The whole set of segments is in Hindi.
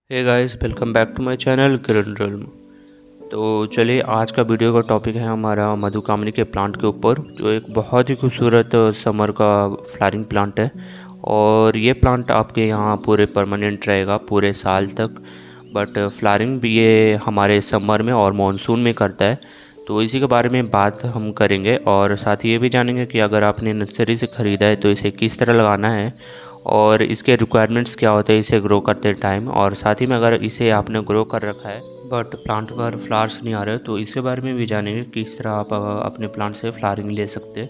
Hey guys, welcome back to my channel Green Realm. तो चलिए, आज का वीडियो का टॉपिक है हमारा मधुकामनी के प्लांट के ऊपर, जो एक बहुत ही खूबसूरत समर का फ्लावरिंग प्लांट है। और ये प्लांट आपके यहाँ पूरे परमानेंट रहेगा पूरे साल तक। बट फ्लावरिंग भी ये हमारे समर में और मानसून में करता है। तो इसी के बारे में बात हम करेंगे और साथ ही ये भी जानेंगे कि अगर आपने नर्सरी से ख़रीदा है तो इसे किस तरह लगाना है और इसके रिक्वायरमेंट्स क्या होते हैं इसे ग्रो करते टाइम। और साथ ही में अगर इसे आपने ग्रो कर रखा है बट प्लांट पर फ्लावर्स नहीं आ रहे तो इसके बारे में भी जानेंगे किस तरह आप अपने प्लांट से फ्लावरिंग ले सकते हैं।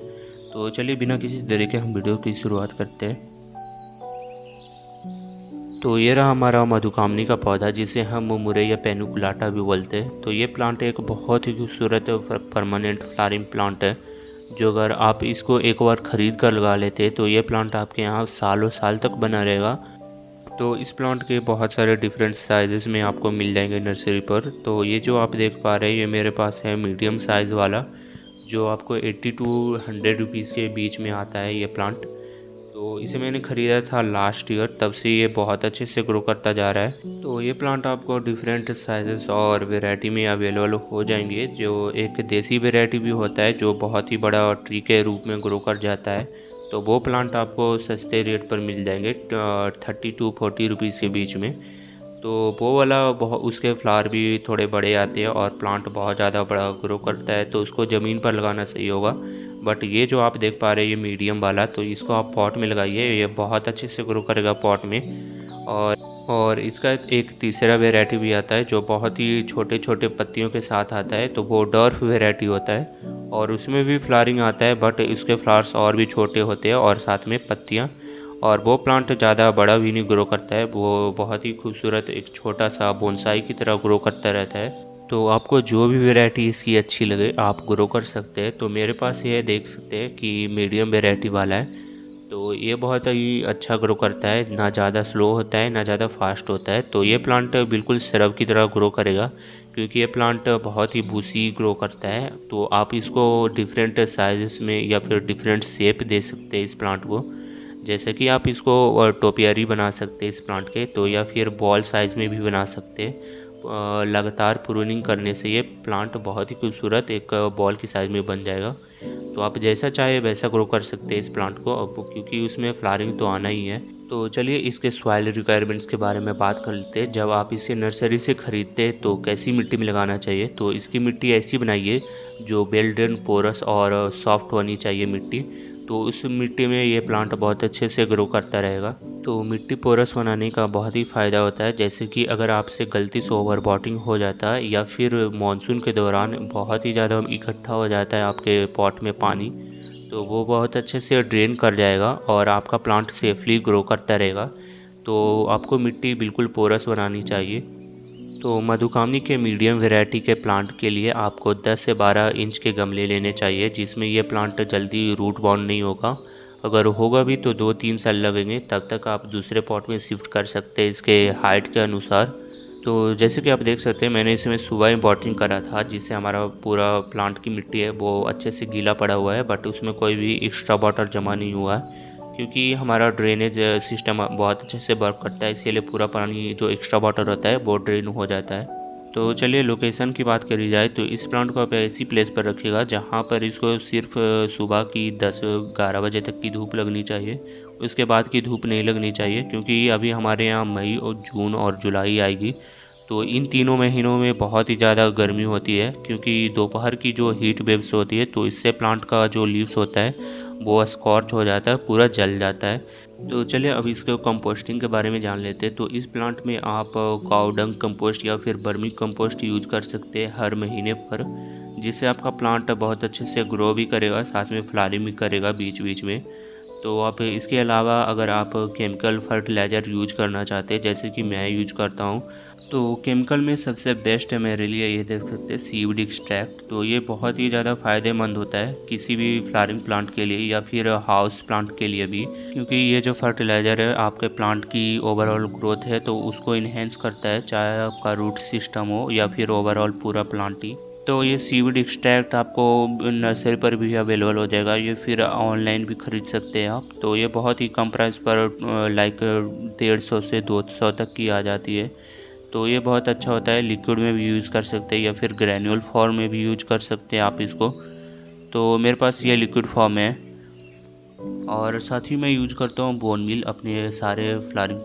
तो चलिए, बिना किसी देरी के हम वीडियो की शुरुआत करते हैं। तो ये रहा हमारा मधुकामनी का पौधा, जिसे हम मुरई या पेनुकुलाटा भी बोलते हैं। तो ये प्लांट एक बहुत ही खूबसूरत परमानेंट फ्लावरिंग प्लांट है, जो अगर आप इसको एक बार ख़रीद कर लगा लेते तो ये प्लांट आपके यहाँ सालों साल तक बना रहेगा। तो इस प्लांट के बहुत सारे डिफरेंट साइज़ेस में आपको मिल जाएंगे नर्सरी पर। तो ये जो आप देख पा रहे हैं ये मेरे पास है मीडियम साइज़ वाला, जो आपको 80 टू 100 रुपीज़ के बीच में आता है ये प्लांट। तो इसे मैंने ख़रीदा था लास्ट ईयर, तब से ये बहुत अच्छे से ग्रो करता जा रहा है। तो ये प्लांट आपको डिफरेंट साइजेस और वैरायटी में अवेलेबल हो जाएंगे। जो एक देसी वैरायटी भी होता है जो बहुत ही बड़ा ट्री के रूप में ग्रो कर जाता है, तो वो प्लांट आपको सस्ते रेट पर मिल जाएंगे 30 टू 40 रुपीज़ के बीच में। तो वो वाला बहुत, उसके फ्लावर भी थोड़े बड़े आते हैं और प्लांट बहुत ज़्यादा बड़ा ग्रो करता है, तो उसको ज़मीन पर लगाना सही होगा। बट ये जो आप देख पा रहे हैं ये मीडियम वाला, तो इसको आप पॉट में लगाइए, ये बहुत अच्छे से ग्रो करेगा पॉट में। और और इसका एक तीसरा वैरायटी भी आता है जो बहुत ही छोटे छोटे पत्तियों के साथ आता है, तो वो डॉर्फ वैरायटी होता है और उसमें भी फ्लावरिंग आता है, बट इसके फ्लावर्स और भी छोटे होते हैं और साथ में पत्तियाँ। और वो प्लांट ज़्यादा बड़ा भी नहीं ग्रो करता है, वो बहुत ही खूबसूरत एक छोटा सा बोनसाई की तरह ग्रो करता रहता है। तो आपको जो भी वैरायटी इसकी अच्छी लगे आप ग्रो कर सकते हैं। तो मेरे पास ये देख सकते हैं कि मीडियम वैरायटी वाला है, तो ये बहुत ही अच्छा ग्रो करता है, ना ज़्यादा स्लो होता है ना ज़्यादा फास्ट होता है। तो ये प्लांट बिल्कुल सिरप की तरह ग्रो करेगा, क्योंकि ये प्लांट बहुत ही बूसी ग्रो करता है। तो आप इसको डिफरेंट साइज़ में या फिर डिफरेंट शेप दे सकते हैं इस प्लांट को। जैसे कि आप इसको टोपियारी बना सकते हैं इस प्लांट के, तो या फिर बॉल साइज़ में भी बना सकते हैं। लगातार प्रूनिंग करने से ये प्लांट बहुत ही खूबसूरत एक बॉल की साइज़ में बन जाएगा। तो आप जैसा चाहे वैसा ग्रो कर सकते हैं इस प्लांट को, अब क्योंकि उसमें फ्लावरिंग तो आना ही है। तो चलिए, इसके सॉइल रिक्वायरमेंट्स के बारे में बात कर लेते हैं। जब आप इसे नर्सरी से ख़रीदते हैं तो कैसी मिट्टी में लगाना चाहिए, तो इसकी मिट्टी ऐसी बनाइए जो वेल ड्रेन, पोरस और सॉफ्ट होनी चाहिए मिट्टी। तो उस मिट्टी में ये प्लांट बहुत अच्छे से ग्रो करता रहेगा। तो मिट्टी पोरस बनाने का बहुत ही फ़ायदा होता है, जैसे कि अगर आपसे गलती से ओवर वाटरिंग हो जाता है या फिर मानसून के दौरान बहुत ही ज़्यादा इकट्ठा हो जाता है आपके पॉट में पानी, तो वो बहुत अच्छे से ड्रेन कर जाएगा और आपका प्लांट सेफली ग्रो करता रहेगा। तो आपको मिट्टी बिल्कुल पोरस बनानी चाहिए। तो मधुकामनी के मीडियम वैरायटी के प्लांट के लिए आपको 10 से 12 इंच के गमले लेने चाहिए, जिसमें ये प्लांट जल्दी रूट बाउंड नहीं होगा। अगर होगा भी तो 2-3 साल लगेंगे, तब तक आप दूसरे पॉट में शिफ्ट कर सकते हैं इसके हाइट के अनुसार। तो जैसे कि आप देख सकते हैं मैंने इसमें सुबह ही पॉटिंग करा था, जिससे हमारा पूरा प्लांट की मिट्टी है वो अच्छे से गीला पड़ा हुआ है, बट उसमें कोई भी एक्स्ट्रा वाटर जमा नहीं हुआ है, क्योंकि हमारा ड्रेनेज सिस्टम बहुत अच्छे से वर्क करता है, इसीलिए पूरा पानी जो एक्स्ट्रा वाटर होता है वो ड्रेन हो जाता है। तो चलिए, लोकेशन की बात करी जाए तो इस प्लांट को आप ऐसी प्लेस पर रखिएगा जहाँ पर इसको सिर्फ सुबह की 10-11 बजे तक की धूप लगनी चाहिए। उसके बाद की धूप नहीं लगनी चाहिए, क्योंकि अभी हमारे यहाँ मई और जून और जुलाई आएगी, तो इन तीनों महीनों में बहुत ही ज़्यादा गर्मी होती है, क्योंकि दोपहर की जो हीट वेव्स होती है तो इससे प्लांट का जो लीव्स होता है वो स्कॉच हो जाता है, पूरा जल जाता है। तो चलिए, अब इसके कंपोस्टिंग के बारे में जान लेते हैं। तो इस प्लांट में आप काऊ डंग कंपोस्ट या फिर बर्मी कंपोस्ट यूज कर सकते हैं हर महीने पर, जिससे आपका प्लांट बहुत अच्छे से ग्रो भी करेगा, साथ में फ्लावरिंग भी करेगा बीच बीच में। तो आप इसके अलावा अगर आप केमिकल फर्टिलाइज़र यूज करना चाहते हैं, जैसे कि मैं यूज करता हूँ, तो केमिकल में सबसे बेस्ट है मेरे लिए, ये देख सकते हैं सीवीड एक्सट्रैक्ट। तो ये बहुत ही ज़्यादा फ़ायदेमंद होता है किसी भी फ्लावरिंग प्लांट के लिए या फिर हाउस प्लांट के लिए भी, क्योंकि ये जो फर्टिलाइज़र है आपके प्लांट की ओवरऑल ग्रोथ है तो उसको इन्हेंस करता है, चाहे आपका रूट सिस्टम हो या फिर ओवरऑल पूरा प्लांट ही। तो ये सीवीड एक्सट्रैक्ट आपको नर्सरी पर भी अवेलेबल हो जाएगा, ये फिर ऑनलाइन भी ख़रीद सकते हैं आप। तो ये बहुत ही कम प्राइस पर लाइक 150 से 200 तक की आ जाती है। तो ये बहुत अच्छा होता है, लिक्विड में भी यूज़ कर सकते हैं या फिर ग्रैन्यूल फॉर्म में भी यूज कर सकते हैं आप इसको। तो मेरे पास ये लिक्विड फॉर्म है। और साथ ही मैं यूज करता हूँ बोन मील अपने सारे फ्लावरिंग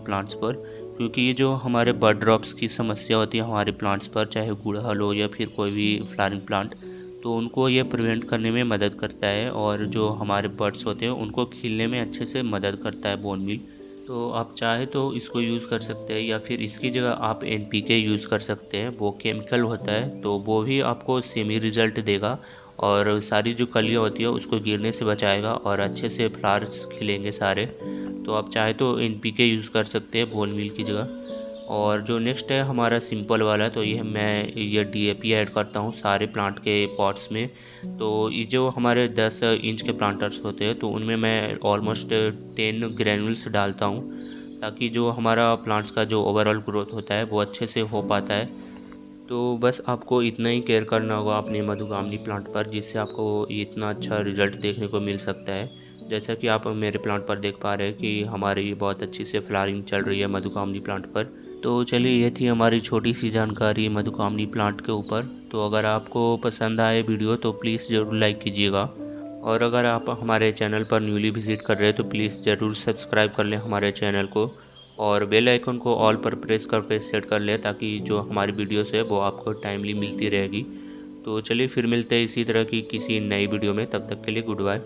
प्लांट्स पर, क्योंकि ये जो हमारे बर्ड ड्रॉप्स की समस्या होती है हमारे प्लांट्स पर, चाहे गुड़हल हो या फिर कोई भी फ्लावरिंग प्लांट, तो उनको ये प्रिवेंट करने में मदद करता है। और जो हमारे बर्ड्स होते हैं उनको खिलने में अच्छे से मदद करता है बोन मील। तो आप चाहे तो इसको यूज़ कर सकते हैं या फिर इसकी जगह आप NPK यूज़ कर सकते हैं। वो केमिकल होता है तो वो भी आपको सेम ही रिज़ल्ट देगा और सारी जो कलियाँ होती है उसको गिरने से बचाएगा और अच्छे से फ्लावर्स खिलेंगे सारे। तो आप चाहे तो NPK यूज़ कर सकते हैं बोन मील की जगह। और जो नेक्स्ट है हमारा सिंपल वाला, तो ये DAP ऐड करता हूँ सारे प्लांट के पॉट्स में। तो ये जो हमारे 10 इंच के प्लांटर्स होते हैं तो उनमें मैं ऑलमोस्ट 10 ग्रैन्यूल्स डालता हूँ, ताकि जो हमारा प्लांट्स का जो ओवरऑल ग्रोथ होता है वो अच्छे से हो पाता है। तो बस आपको इतना ही केयर करना होगा अपने मधुकामनी प्लांट पर, जिससे आपको इतना अच्छा रिज़ल्ट देखने को मिल सकता है। जैसा कि आप मेरे प्लांट पर देख पा रहे हैं कि हमारी बहुत अच्छी से फ्लावरिंग चल रही है मधुकामनी प्लांट पर। तो चलिए, ये थी हमारी छोटी सी जानकारी मधुकामनी प्लांट के ऊपर। तो अगर आपको पसंद आए वीडियो तो प्लीज़ ज़रूर लाइक कीजिएगा। और अगर आप हमारे चैनल पर न्यूली विज़िट कर रहे हैं तो प्लीज़ ज़रूर सब्सक्राइब कर लें हमारे चैनल को और बेल आइकन को ऑल पर प्रेस करके सेट कर लें, ताकि जो हमारी वीडियोस है वो आपको टाइमली मिलती रहेगी। तो चलिए फिर मिलते हैं इसी तरह की किसी नई वीडियो में, तब तक के लिए गुड बाय।